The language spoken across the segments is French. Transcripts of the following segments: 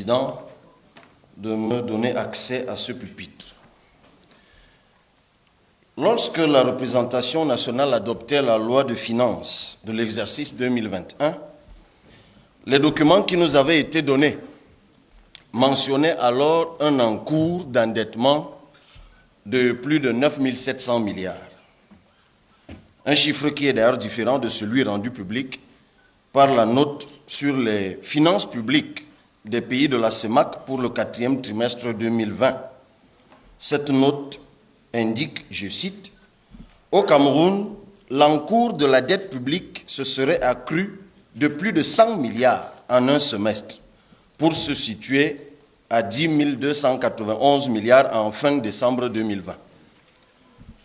Président, de me donner accès à ce pupitre. Lorsque la représentation nationale adoptait la loi de finances de l'exercice 2021, les documents qui nous avaient été donnés mentionnaient alors un encours d'endettement de plus de 9 700 milliards. Un chiffre qui est d'ailleurs différent de celui rendu public par la note sur les finances publiques des pays de la CEMAC pour le 4e trimestre 2020. Cette note indique, je cite, « Au Cameroun, l'encours de la dette publique se serait accru de plus de 100 milliards en un semestre pour se situer à 10 291 milliards en fin décembre 2020. »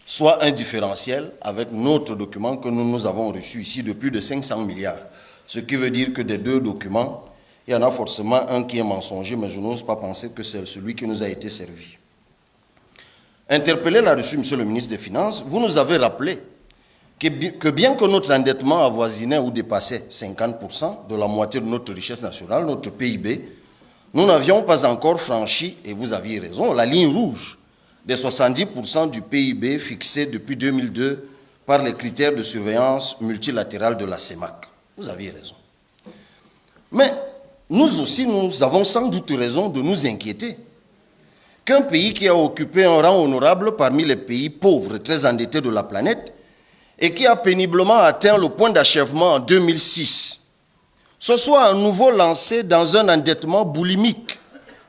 Soit un différentiel avec notre document que nous avons reçu ici de plus de 500 milliards. Ce qui veut dire que des deux documents, il y en a forcément un qui est mensonger, mais je n'ose pas penser que c'est celui qui nous a été servi. Interpellé là-dessus, Monsieur le ministre des Finances, vous nous avez rappelé que bien que notre endettement avoisinait ou dépassait 50% de la moitié de notre richesse nationale, notre PIB, nous n'avions pas encore franchi, et vous aviez raison, la ligne rouge des 70% du PIB fixé depuis 2002 par les critères de surveillance multilatérale de la CEMAC. Vous aviez raison. Mais nous aussi, nous avons sans doute raison de nous inquiéter qu'un pays qui a occupé un rang honorable parmi les pays pauvres et très endettés de la planète et qui a péniblement atteint le point d'achèvement en 2006, se soit à nouveau lancé dans un endettement boulimique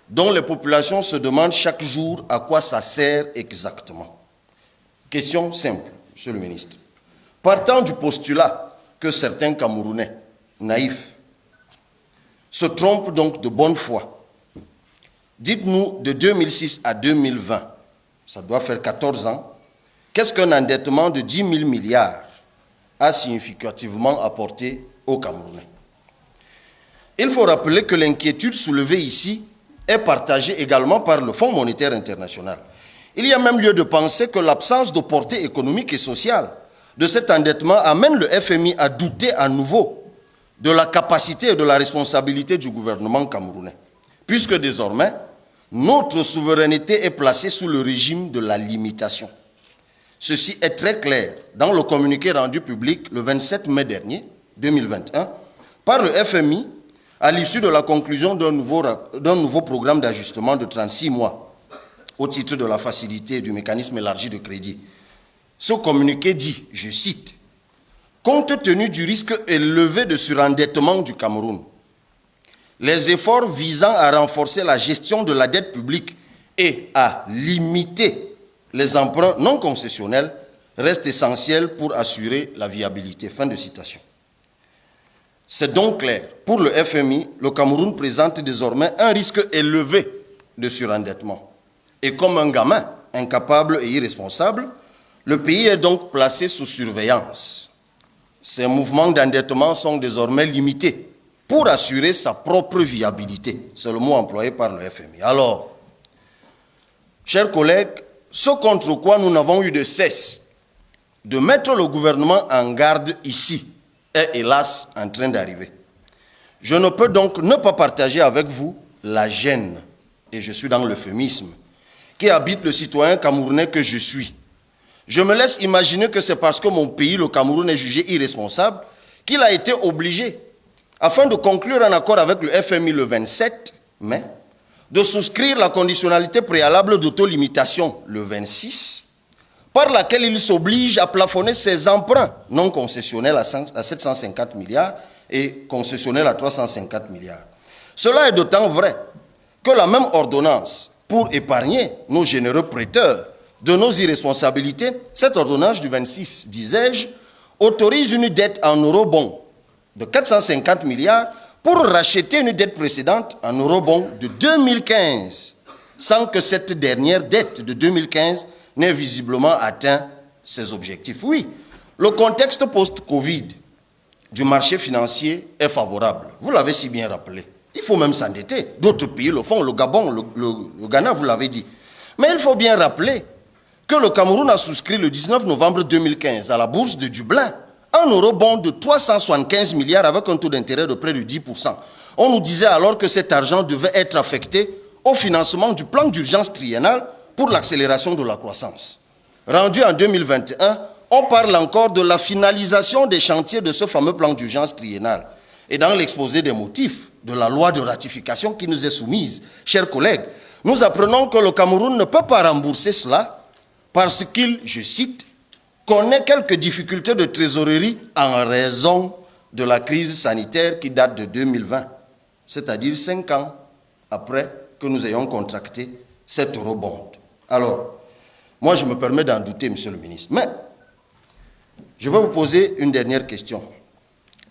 dont les populations se demandent chaque jour à quoi ça sert exactement. Question simple, Monsieur le ministre. Partant du postulat que certains Camerounais naïfs se trompent donc de bonne foi, dites-nous de 2006 à 2020, ça doit faire 14 ans, qu'est-ce qu'un endettement de 10 000 milliards a significativement apporté aux Camerounais? Il faut rappeler que l'inquiétude soulevée ici est partagée également par le Fonds monétaire international. Il y a même lieu de penser que l'absence de portée économique et sociale de cet endettement amène le FMI à douter à nouveau de la capacité et de la responsabilité du gouvernement camerounais, puisque désormais, notre souveraineté est placée sous le régime de la limitation. Ceci est très clair dans le communiqué rendu public le 27 mai dernier, 2021, par le FMI, à l'issue de la conclusion d'un nouveau programme d'ajustement de 36 mois, au titre de la facilité du mécanisme élargi de crédit. Ce communiqué dit, je cite, « Compte tenu du risque élevé de surendettement du Cameroun, les efforts visant à renforcer la gestion de la dette publique et à limiter les emprunts non concessionnels restent essentiels pour assurer la viabilité. » Fin de citation. C'est donc clair, pour le FMI, le Cameroun présente désormais un risque élevé de surendettement. Et comme un gamin incapable et irresponsable, le pays est donc placé sous surveillance. Ces mouvements d'endettement sont désormais limités pour assurer sa propre viabilité. C'est le mot employé par le FMI. Alors, chers collègues, ce contre quoi nous n'avons eu de cesse de mettre le gouvernement en garde ici est hélas en train d'arriver. Je ne peux donc ne pas partager avec vous la gêne, et je suis dans l'euphémisme, qui habite le citoyen camerounais que je suis. Je me laisse imaginer que c'est parce que mon pays, le Cameroun, est jugé irresponsable qu'il a été obligé, afin de conclure un accord avec le FMI le 27 mai, de souscrire la conditionnalité préalable d'autolimitation le 26, par laquelle il s'oblige à plafonner ses emprunts non concessionnels à 750 milliards et concessionnels à 350 milliards. Cela est d'autant vrai que la même ordonnance, pour épargner nos généreux prêteurs de nos irresponsabilités, cette ordonnance du 26, disais-je, autorise une dette en eurobond de 450 milliards pour racheter une dette précédente en eurobond de 2015, sans que cette dernière dette de 2015 n'ait visiblement atteint ses objectifs. Oui, le contexte post-Covid du marché financier est favorable. Vous l'avez si bien rappelé. Il faut même s'endetter. D'autres pays le font, le Gabon, le Ghana, vous l'avez dit. Mais il faut bien rappeler que le Cameroun a souscrit le 19 novembre 2015 à la bourse de Dublin un eurobond de 375 milliards avec un taux d'intérêt de près de 10%. On nous disait alors que cet argent devait être affecté au financement du plan d'urgence triennal pour l'accélération de la croissance. Rendu en 2021, on parle encore de la finalisation des chantiers de ce fameux plan d'urgence triennal. Et dans l'exposé des motifs de la loi de ratification qui nous est soumise, chers collègues, nous apprenons que le Cameroun ne peut pas rembourser cela parce qu'il, je cite, connaît quelques difficultés de trésorerie en raison de la crise sanitaire qui date de 2020, c'est-à-dire 5 ans après que nous ayons contracté cet eurobond. Alors, moi je me permets d'en douter, monsieur le ministre, mais je vais vous poser une dernière question.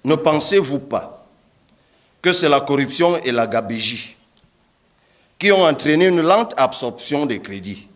Ne pensez-vous pas que c'est la corruption et la gabégie qui ont entraîné une lente absorption des crédits,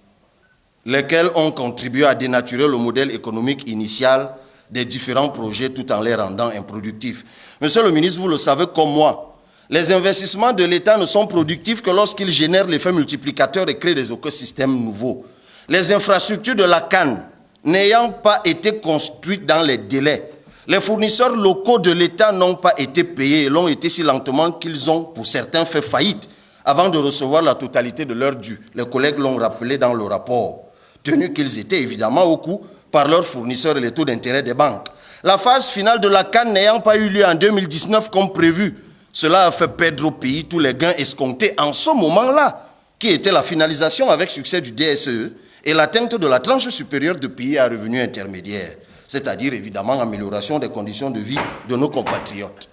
lesquels ont contribué à dénaturer le modèle économique initial des différents projets tout en les rendant improductifs? Monsieur le ministre, vous le savez comme moi, les investissements de l'État ne sont productifs que lorsqu'ils génèrent l'effet multiplicateur et créent des écosystèmes nouveaux. Les infrastructures de la CAN n'ayant pas été construites dans les délais, les fournisseurs locaux de l'État n'ont pas été payés et l'ont été si lentement qu'ils ont, pour certains, fait faillite avant de recevoir la totalité de leur dû. Les collègues l'ont rappelé dans le rapport, tenu qu'ils étaient évidemment au courant par leurs fournisseurs et les taux d'intérêt des banques. La phase finale de la CAN n'ayant pas eu lieu en 2019 comme prévu, cela a fait perdre au pays tous les gains escomptés en ce moment-là, qui était la finalisation avec succès du DSE et l'atteinte de la tranche supérieure de pays à revenus intermédiaires, c'est-à-dire évidemment l'amélioration des conditions de vie de nos compatriotes.